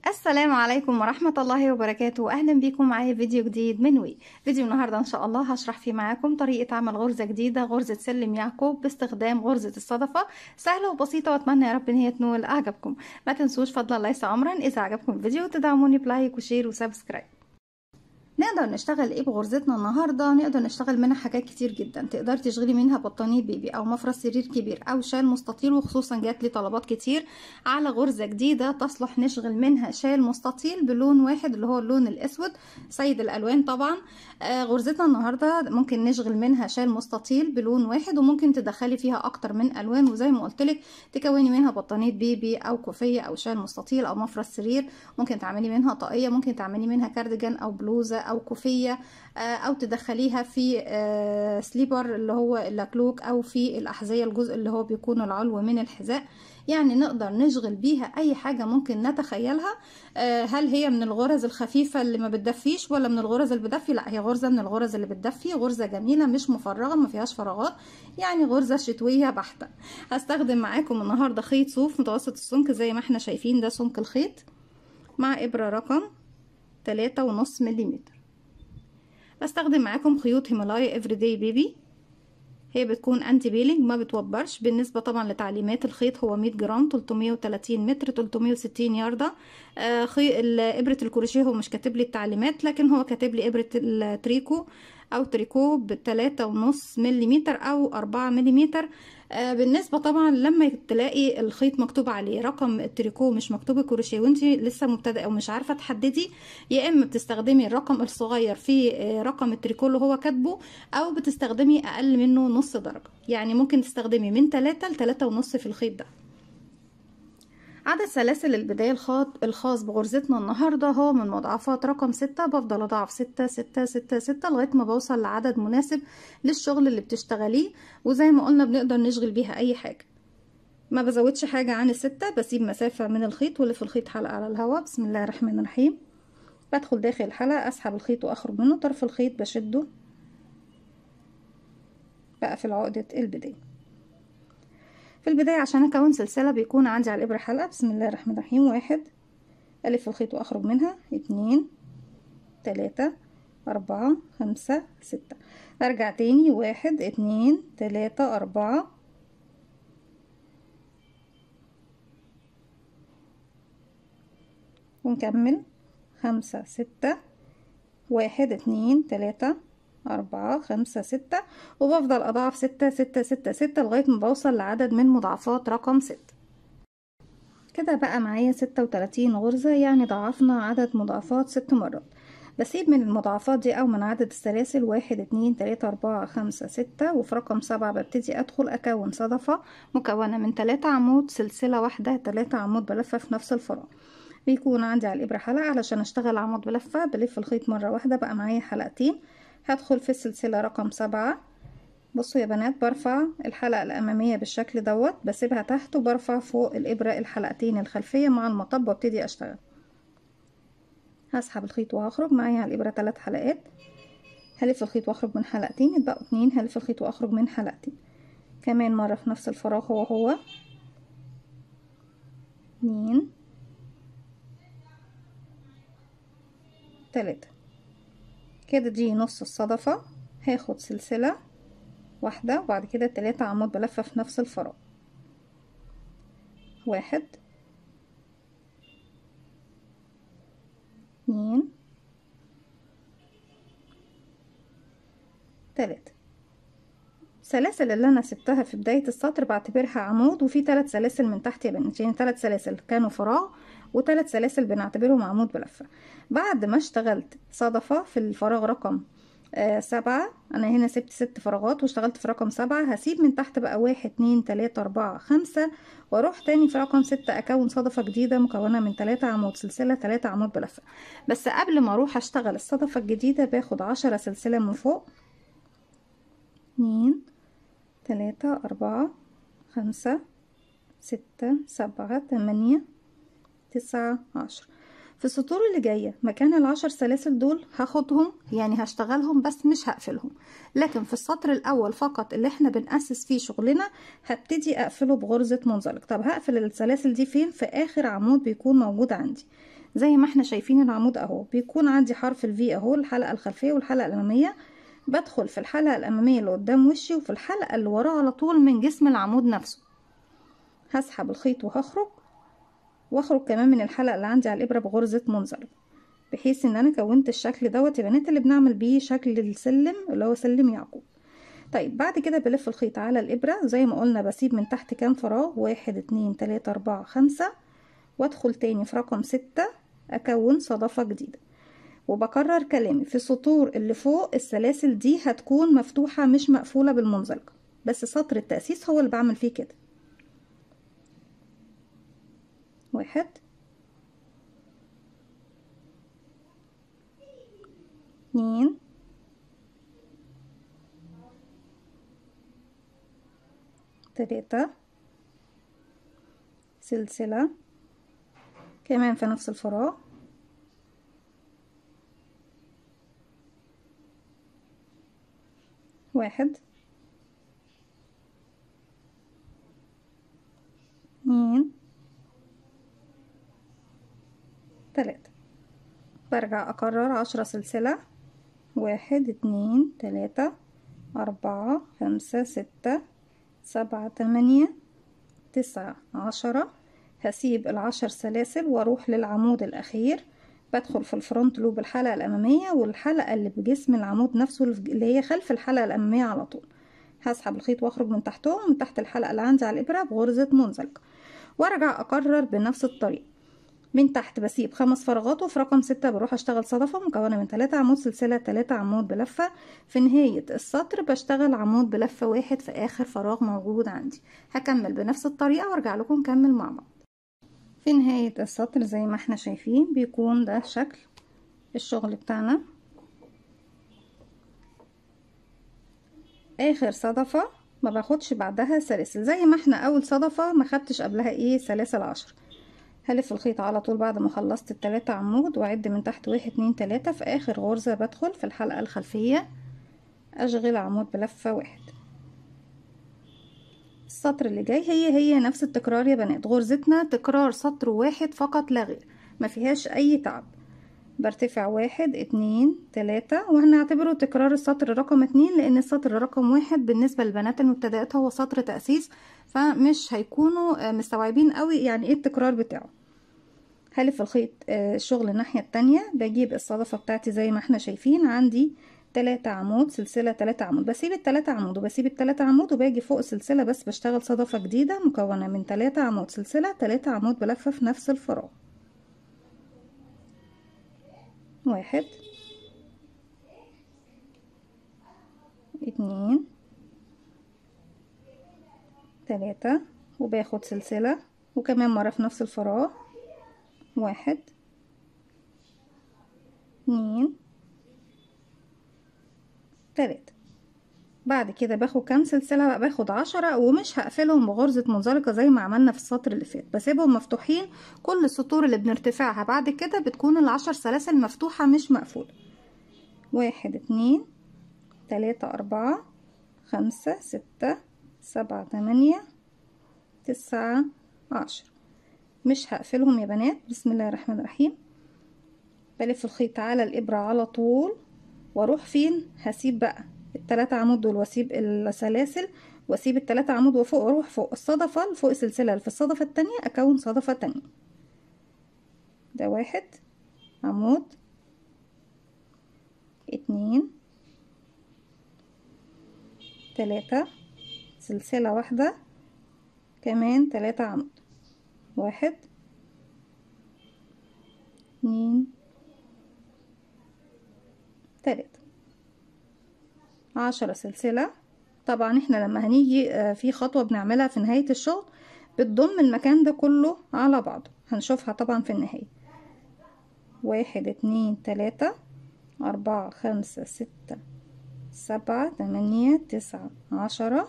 السلام عليكم ورحمة الله وبركاته. أهلا بكم معايا فيديو جديد من وي. فيديو النهاردة إن شاء الله هشرح فيه معاكم طريقة عمل غرزة جديدة، غرزة سلم يعقوب باستخدام غرزة الصدفة. سهلة وبسيطة وأتمنى يا رب إن هي تنول أعجابكم. ما تنسوش فضلا ليس أمرا إذا عجبكم الفيديو تدعموني بلايك وشير وسبسكرايب. نقدر نشتغل ايه بغرزتنا النهارده؟ نقدر نشتغل منها حاجات كتير جدا. تقدر تشغلي منها بطانيه بيبي او مفرش سرير كبير او شال مستطيل، وخصوصا جات لي طلبات كتير على غرزه جديده تصلح نشغل منها شال مستطيل بلون واحد اللي هو اللون الاسود سيد الالوان طبعا. غرزتنا النهارده ممكن نشغل منها شال مستطيل بلون واحد، وممكن تدخلي فيها اكتر من الوان، وزي ما قلت لك تكوني منها بطانيه بيبي او كوفيه او شال مستطيل او مفرش سرير. ممكن تعملي منها طاقيه، ممكن تعملي منها كارديجان او بلوزه او كوفيه، او تدخليها في سليبر اللي هو اللاكلوك، او في الاحذيه الجزء اللي هو بيكون العلو من الحذاء. يعني نقدر نشغل بيها اي حاجه ممكن نتخيلها. هل هي من الغرز الخفيفه اللي ما بتدفيش ولا من الغرز اللي بتدفي؟ لا، هي غرزه من الغرز اللي بتدفي، غرزه جميله مش مفرغه ما فيهاش فراغات، يعني غرزه شتويه بحته. هستخدم معاكم النهارده خيط صوف متوسط السمك زي ما احنا شايفين، ده سمك الخيط، مع ابره رقم 3.5 ملم. بستخدم معاكم خيوط هيمالايا افريداي بيبي، هي بتكون انتي بيلينج ما بتوبرش. بالنسبه طبعا لتعليمات الخيط هو 100 جرام 330 متر 360 ياردة. ابره الكروشيه هو مش كاتب لي التعليمات، لكن هو كاتب لي ابره التريكو او تريكو ب3.5 ملم او 4 ملم. بالنسبه طبعا لما تلاقي الخيط مكتوب عليه رقم التريكو مش مكتوب الكروشيه وانت لسه مبتدئه ومش عارفه تحددي، يا اما بتستخدمي الرقم الصغير في رقم التريكو اللي هو كاتبه، او بتستخدمي اقل منه نص درجه. يعني ممكن تستخدمي من 3 ل 3.5 في الخيط ده. عدد سلاسل البداية الخاص بغرزتنا النهاردة هو من مضاعفات رقم 6. بفضل أضاعف 6 6 6 6 لغاية ما بوصل لعدد مناسب للشغل اللي بتشتغليه، وزي ما قلنا بنقدر نشغل بيها أي حاجة. ما بزودش حاجة عن ال6، بسيب مسافة من الخيط واللي في الخيط حلقة على الهواء. بسم الله الرحمن الرحيم. بدخل داخل الحلقة، أسحب الخيط وأخرج منه، طرف الخيط بشده بقفل عقدة البداية. في البداية عشان أكون سلسلة بيكون عندي على الإبرة حلقة. بسم الله الرحمن الرحيم. 1 ألف الخيط وأخرج منها، 2 3 4 5 6. أرجع تاني، 1 2 3 4 ونكمل 5 6 1 2 3 4 5 6، وبفضل أضاعف 6 6 6 6 لغاية ما بوصل لعدد من مضاعفات رقم 6. كده بقى معايا 36 غرزة، يعني ضاعفنا عدد مضاعفات 6 مرات. بسيب من المضاعفات دي او من عدد السلاسل 1 2 3 4 5 6، وفي رقم 7 ببتدي ادخل اكون صدفة مكونة من 3 عمود، سلسلة واحدة، 3 عمود بلفة في نفس الفراغ. بيكون عندي على الابرة حلقة، علشان اشتغل عمود بلفة بلف الخيط مرة واحدة، بقى معايا حلقتين. هدخل في السلسلة رقم 7. بصوا يا بنات، برفع الحلقة الأمامية بالشكل دوت، بسيبها تحت وبرفع فوق الإبرة الحلقتين الخلفية مع المطب وابتدي أشتغل. هسحب الخيط وهخرج معايا على الإبرة 3 حلقات، هلف الخيط واخرج من حلقتين، يتبقوا 2، هلف الخيط واخرج من حلقتين كمان مرة في نفس الفراغ، هو 2 3. كده دي نص الصدفة. هاخد سلسلة واحدة وبعد كده 3 عمود بلفة في نفس الفراغ، 1 2 3. السلاسل اللي انا سبتها في بداية السطر بعتبرها عمود، وفي 3 سلاسل من تحت يا بنات، يعني 3 سلاسل كانوا فراغ و3 سلاسل بنعتبرهم عمود بلفة. بعد ما اشتغلت صدفة في الفراغ رقم 7، انا هنا سبت 6 فراغات واشتغلت في رقم 7، هسيب من تحت بقى 1 2 3 4 5، واروح تاني في رقم 6 اكون صدفة جديدة مكونة من 3 عمود، سلسلة 3 عمود بلفة. بس قبل ما اروح اشتغل الصدفة الجديدة باخد 10 سلسلة من فوق، 2 3 4 5 6 7 8 9 10. في السطور اللي جاية مكان ال10 سلاسل دول هاخدهم، يعني هشتغلهم بس مش هقفلهم، لكن في السطر الاول فقط اللي احنا بنأسس فيه شغلنا هبتدي اقفله بغرزة منزلق. طب هقفل السلاسل دي فين؟ في اخر عمود بيكون موجود عندي. زي ما احنا شايفين العمود اهو، بيكون عندي حرف الفي اهو، الحلقة الخلفية والحلقة الامامية. بدخل في الحلقة الامامية اللي قدام وشي، وفي الحلقة اللي وراها على طول من جسم العمود نفسه هسحب الخيط وهخرج، واخرج كمان من الحلقة اللي عندي على الابرة بغرزة منزلق، بحيث ان انا كونت الشكل دوت يا بنات اللي بنعمل بيه شكل السلم اللي هو سلم يعقوب. طيب بعد كده بلف الخيط على الابرة زي ما قلنا، بسيب من تحت كام فراغ؟ 1 2 3 4 5، وادخل تاني في رقم 6 اكون صدفة جديدة. وبكرر كلامي، في السطور اللي فوق السلاسل دي هتكون مفتوحة مش مقفولة بالمنزلقة، بس سطر التأسيس هو اللي بعمل فيه كده. 1 2 3 سلسلة كمان في نفس الفراغ، 1 2 3. برجع اكرر 10 سلسلة، 1 2 3 4 5 6 7 8 9 10. هسيب ال10 سلاسل واروح للعمود الاخير، بدخل في الفرونت لوب الحلقة الامامية والحلقة اللي بجسم العمود نفسه اللي هي خلف الحلقة الامامية على طول. هسحب الخيط واخرج من تحتهم، من تحت الحلقة اللي عندي على الابرة بغرزة منزلقة، وارجع اكرر بنفس الطريقة. من تحت بسيب 5 فراغات، وفي رقم 6 بروح اشتغل صدفة مكونة من 3 عمود سلسلة، 3 عمود بلفة. في نهاية السطر بشتغل عمود بلفة واحد في اخر فراغ موجود عندي. هكمل بنفس الطريقة وارجع لكم نكمل مع بعض. في نهاية السطر زي ما احنا شايفين بيكون ده شكل الشغل بتاعنا. اخر صدفة ما باخدش بعدها سلاسل، زي ما احنا اول صدفة ما خدتش قبلها ايه سلاسل 10. هلف الخيط على طول بعد ما خلصت ال3 عمود واعد من تحت 1 2 3. في اخر غرزة بدخل في الحلقة الخلفية اشغل عمود بلفة واحد. السطر اللي جاي هي نفس التكرار يا بنات، غرزتنا تكرار سطر واحد فقط لا غير، ما فيهاش اي تعب. برتفع 1 2 3، وهنعتبره تكرار السطر رقم 2 لان السطر رقم 1 بالنسبة للبنات المبتدئات هو سطر تأسيس، فمش هيكونوا مستوعبين قوي يعني ايه التكرار بتاعه. هلف الخيط الشغل الناحية التانية، بجيب الصدفة بتاعتي زي ما احنا شايفين عندي 3 عمود سلسلة، 3 عمود، بسيب ال3 عمود وبسيب ال3 عمود وباجي فوق السلسلة بس بشتغل صدفة جديدة مكونة من 3 عمود سلسلة، 3 عمود بلفة في نفس الفراغ. 1 2 3 وباخد سلسلة وكمان مرة في نفس الفراغ. 1 2 3. بعد كده باخد كام سلسلة بقى؟ باخد 10 ومش هقفلهم بغرزة منزلقة زي ما عملنا في السطر اللي فات، بسيبهم مفتوحين. كل السطور اللي بنرتفعها بعد كده بتكون ال10 سلاسل مفتوحة مش مقفولة. 1 2 3 4 5 6 7 8 9 10. مش هقفلهم يا بنات. بسم الله الرحمن الرحيم. بلف الخيط على الإبرة على طول واروح فين؟ هسيب بقى ال3 عمود دول واسيب السلاسل واسيب ال3 عمود وفوق، واروح فوق الصدفة فوق السلسلة اللي في الصدفة التانية اكون صدفة تانية. ده 1 عمود 2 3 سلسلة واحدة كمان 3 عمود، 1 2 3. 10 سلسلة. طبعا احنا لما هنيجي في خطوة بنعملها في نهاية الشغل بتضم المكان ده كله على بعضه، هنشوفها طبعا في النهاية. 1 2 3 4 5 6 7 8 9 10.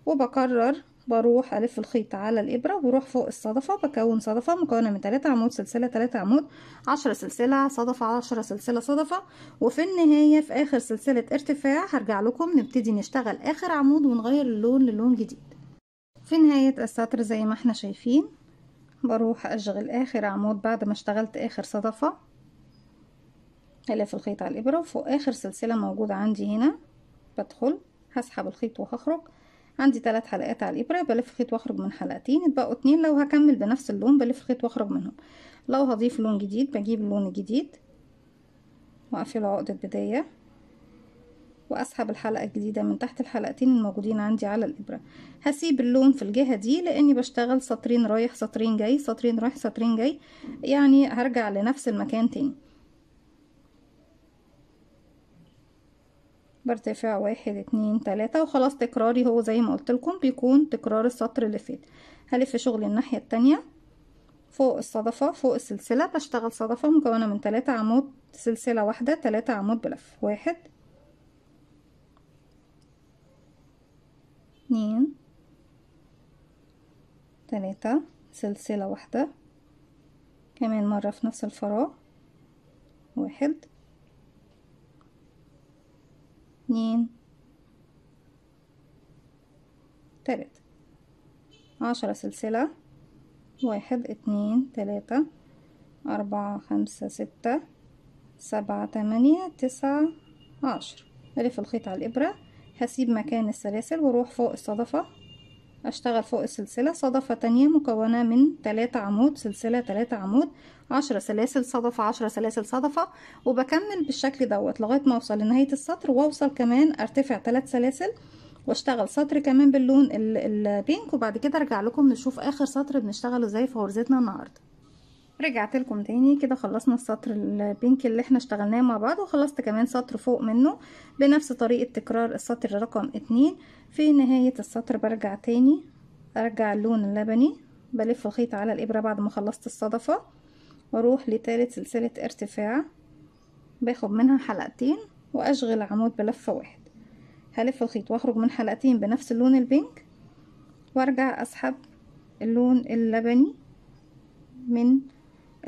وبكرر بروح الف الخيط على الابره وبروح فوق الصدفه، بكون صدفه مكونه من 3 عمود سلسله 3 عمود 10 سلسله صدفه 10 سلسله صدفه، وفي النهايه في اخر سلسله ارتفاع هرجع لكم نبتدي نشتغل اخر عمود ونغير اللون للون جديد. في نهايه السطر زي ما احنا شايفين بروح اشغل اخر عمود بعد ما اشتغلت اخر صدفه، الف الخيط على الابره وفوق اخر سلسله موجوده عندي هنا بدخل هسحب الخيط وهخرج. عندي 3 حلقات على الابره، بلف خيط واخرج من حلقتين، اتبقوا 2. لو هكمل بنفس اللون بلف خيط واخرج منهم. لو هضيف لون جديد بجيب اللون الجديد واقفله عقدة بداية واسحب الحلقة الجديدة من تحت الحلقتين الموجودين عندي على الابرة. هسيب اللون في الجهة دي لاني بشتغل سطرين رايح سطرين جاي سطرين رايح سطرين جاي، يعني هرجع لنفس المكان تاني. برتفع 1 2 3 وخلاص تكراري هو زي ما قلت لكم بيكون تكرار السطر اللي فات. هلف شغلي الناحية التانية فوق الصدفة فوق السلسلة بشتغل صدفة مكونة من 3 عمود سلسلة واحدة 3 عمود بلف 1 2 3 سلسلة واحدة كمان مرة في نفس الفراغ 1 2 3 10 سلسلة 1 2 3 4 5 6 7 8 9 10. ألف الخيط على الإبرة، هسيب مكان السلاسل واروح فوق الصدفة اشتغل فوق السلسلة صدفة تانية مكونة من 3 عمود سلسلة 3 عمود 10 سلاسل صدفة 10 سلاسل صدفة، وبكمل بالشكل دوت لغاية ما اوصل لنهاية السطر واوصل كمان ارتفع 3 سلاسل واشتغل سطر كمان باللون البينك، وبعد كده ارجع لكم نشوف اخر سطر بنشتغله ازاي في غرزتنا النهارده. رجعت لكم تاني كده خلصنا السطر البينك اللي احنا اشتغلناه مع بعض، وخلصت كمان سطر فوق منه بنفس طريقة تكرار السطر رقم 2. في نهاية السطر برجع تاني ارجع اللون اللبني بلف الخيط على الابرة بعد ما خلصت الصدفة واروح لتالت سلسلة ارتفاع باخد منها حلقتين واشغل عمود بلفة واحد، هلف الخيط واخرج من حلقتين بنفس اللون البينك وارجع اسحب اللون اللبني من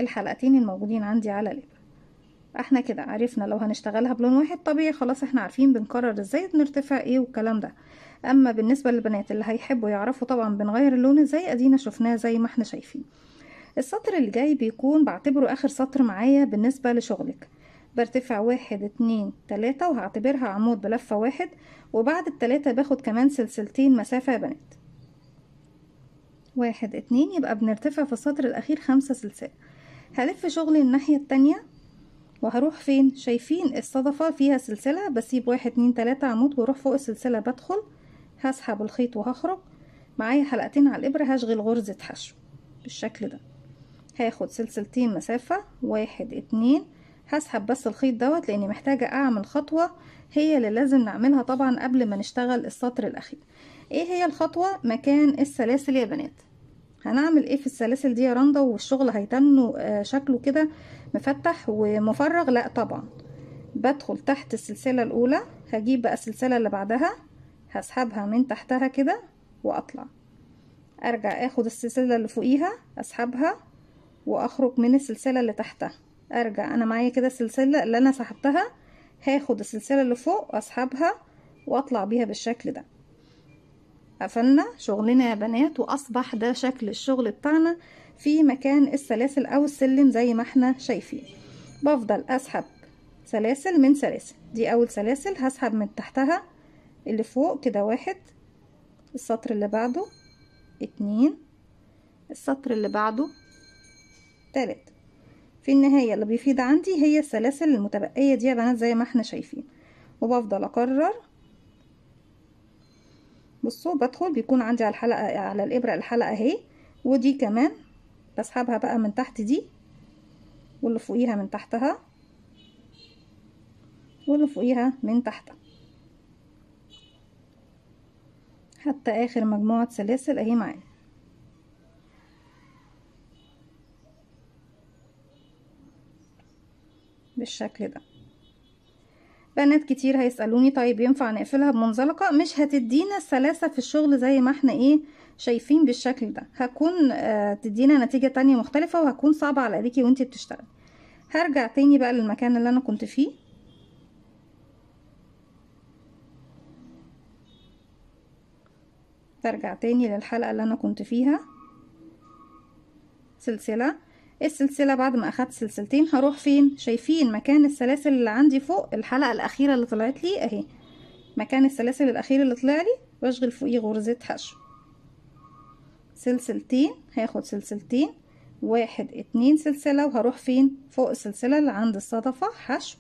الحلقتين الموجودين عندي على الابرة. احنا كده عرفنا لو هنشتغلها بلون واحد طبيعي خلاص احنا عارفين بنكرر ازاي بنرتفع ايه والكلام ده. اما بالنسبة للبنات اللي هيحبوا يعرفوا طبعا بنغير اللون ازاي ادينا شفناه زي ما احنا شايفين. السطر اللي جاي بيكون بعتبره اخر سطر معايا بالنسبة لشغلك، برتفع 1 2 3 وهعتبرها عمود بلفة واحد، وبعد التلاتة باخد كمان سلسلتين مسافة يا بنات 1 2 يبقى بنرتفع في السطر الاخير 5 سلسلة. هلف شغلي الناحية التانية وهروح فين؟ شايفين الصدفة فيها سلسلة بسيب 1 2 3 عمود واروح فوق السلسلة بدخل هسحب الخيط وهخرج معايا حلقتين على الابرة هشغل غرزة حشو بالشكل ده. هاخد سلسلتين مسافة 1 2 هسحب بس الخيط دوت لاني محتاجة اعمل خطوة هي اللي لازم نعملها طبعا قبل ما نشتغل السطر الاخير. ايه هي الخطوة؟ مكان السلاسل يا بنات. هنعمل ايه في السلاسل دي يا رندا والشغل هيتم شكله كده مفتح ومفرغ؟ لا طبعا، بدخل تحت السلسلة الاولى هجيب بقى السلسلة اللي بعدها هسحبها من تحتها كده واطلع ارجع اخد السلسلة اللي فوقيها اسحبها واخرج من السلسلة اللي تحتها ارجع انا معايا كده السلسلة اللي انا سحبتها هاخد السلسلة اللي فوق واسحبها واطلع بيها بالشكل ده. قفلنا شغلنا يا بنات واصبح ده شكل الشغل بتاعنا في مكان السلاسل او السلم زي ما احنا شايفين. بفضل اسحب سلاسل من سلاسل، دي اول سلاسل هسحب من تحتها اللي فوق كده 1 السطر اللي بعده 2 السطر اللي بعده 3. في النهاية اللي بيفيد عندي هي السلاسل المتبقية دي يا بنات زي ما احنا شايفين، وبفضل اكرر. بصوا بدخل بيكون عندي على الحلقة على الابرة الحلقة اهي، ودي كمان بسحبها بقى من تحت دي واللي فوقيها من تحتها واللي فوقيها من تحتها حتى اخر مجموعة سلاسل اهي معايا بالشكل ده. بنات كتير هيسألوني طيب ينفع نقفلها بمنزلقة؟ مش هتدينا السلاسة في الشغل زي ما احنا ايه شايفين بالشكل ده، هتكون تدينا نتيجة تانية مختلفة وهتكون صعبة على ايديكي وانتي بتشتغلي. هرجع تاني بقى للمكان اللي انا كنت فيه، برجع تاني للحلقة اللي انا كنت فيها، سلسلة. السلسلة بعد ما اخدت سلسلتين هروح فين؟ شايفين مكان السلاسل اللي عندي فوق الحلقة الاخيرة اللي طلعت لي اهي، مكان السلاسل الاخير اللي طلع لي بشغل فوقيه غرزة حشو، سلسلتين، هاخد سلسلتين، 1 2 سلسلة، وهروح فين؟ فوق السلسلة اللي عند الصدفة حشو،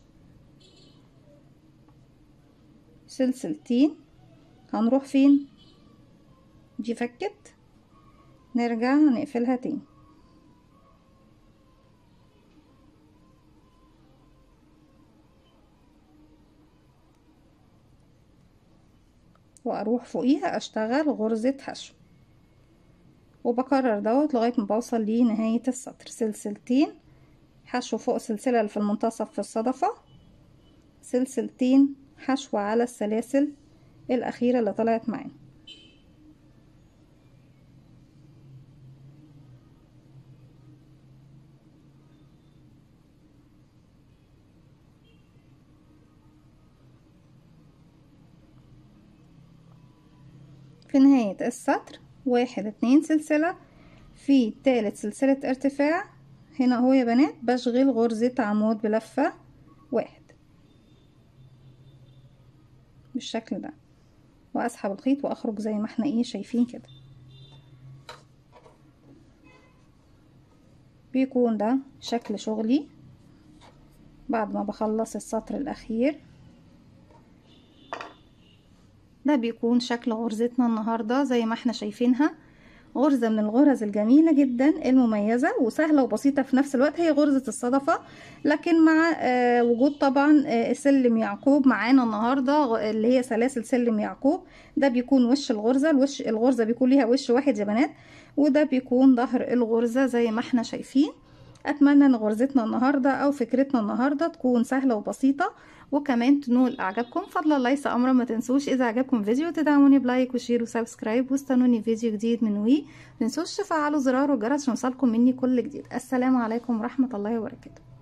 سلسلتين، هنروح فين؟ دي فكت، نرجع نقفلها تاني، واروح فوقيها اشتغل غرزة حشو، وبكرر دوت لغاية ما بوصل لنهاية السطر. سلسلتين حشو فوق السلسلة اللي في المنتصف في الصدفة، سلسلتين حشو على السلاسل الأخيرة اللي طلعت معانا. في نهاية السطر 1 2 سلسلة، في تالت سلسلة ارتفاع هنا اهو يا بنات بشغل غرزة عمود بلفة 1 بالشكل ده، واسحب الخيط واخرج زي ما احنا ايه شايفين كده. بيكون ده شكل شغلي بعد ما بخلص السطر الاخير. ده بيكون شكل غرزتنا النهاردة زي ما احنا شايفينها، غرزة من الغرز الجميلة جدا المميزة وسهلة وبسيطة في نفس الوقت، هي غرزة الصدفة، لكن مع وجود طبعا سلم يعقوب معانا النهاردة اللي هي سلاسل سلم يعقوب. ده بيكون وش الغرزة، الغرزة بيكون ليها وش واحد يا بنات، وده بيكون ظهر الغرزة زي ما احنا شايفين. اتمنى ان غرزتنا النهاردة او فكرتنا النهاردة تكون سهلة وبسيطة وكمان تنول اعجابكم. فضلا ليس امرا، ما تنسوش اذا عجبكم فيديو تدعموني بلايك وشير وسبسكرايب، واستنوني فيديو جديد من وي. متنسوش تفعلوا زرار الجرس عشان يوصلكم مني كل جديد. السلام عليكم ورحمة الله وبركاته.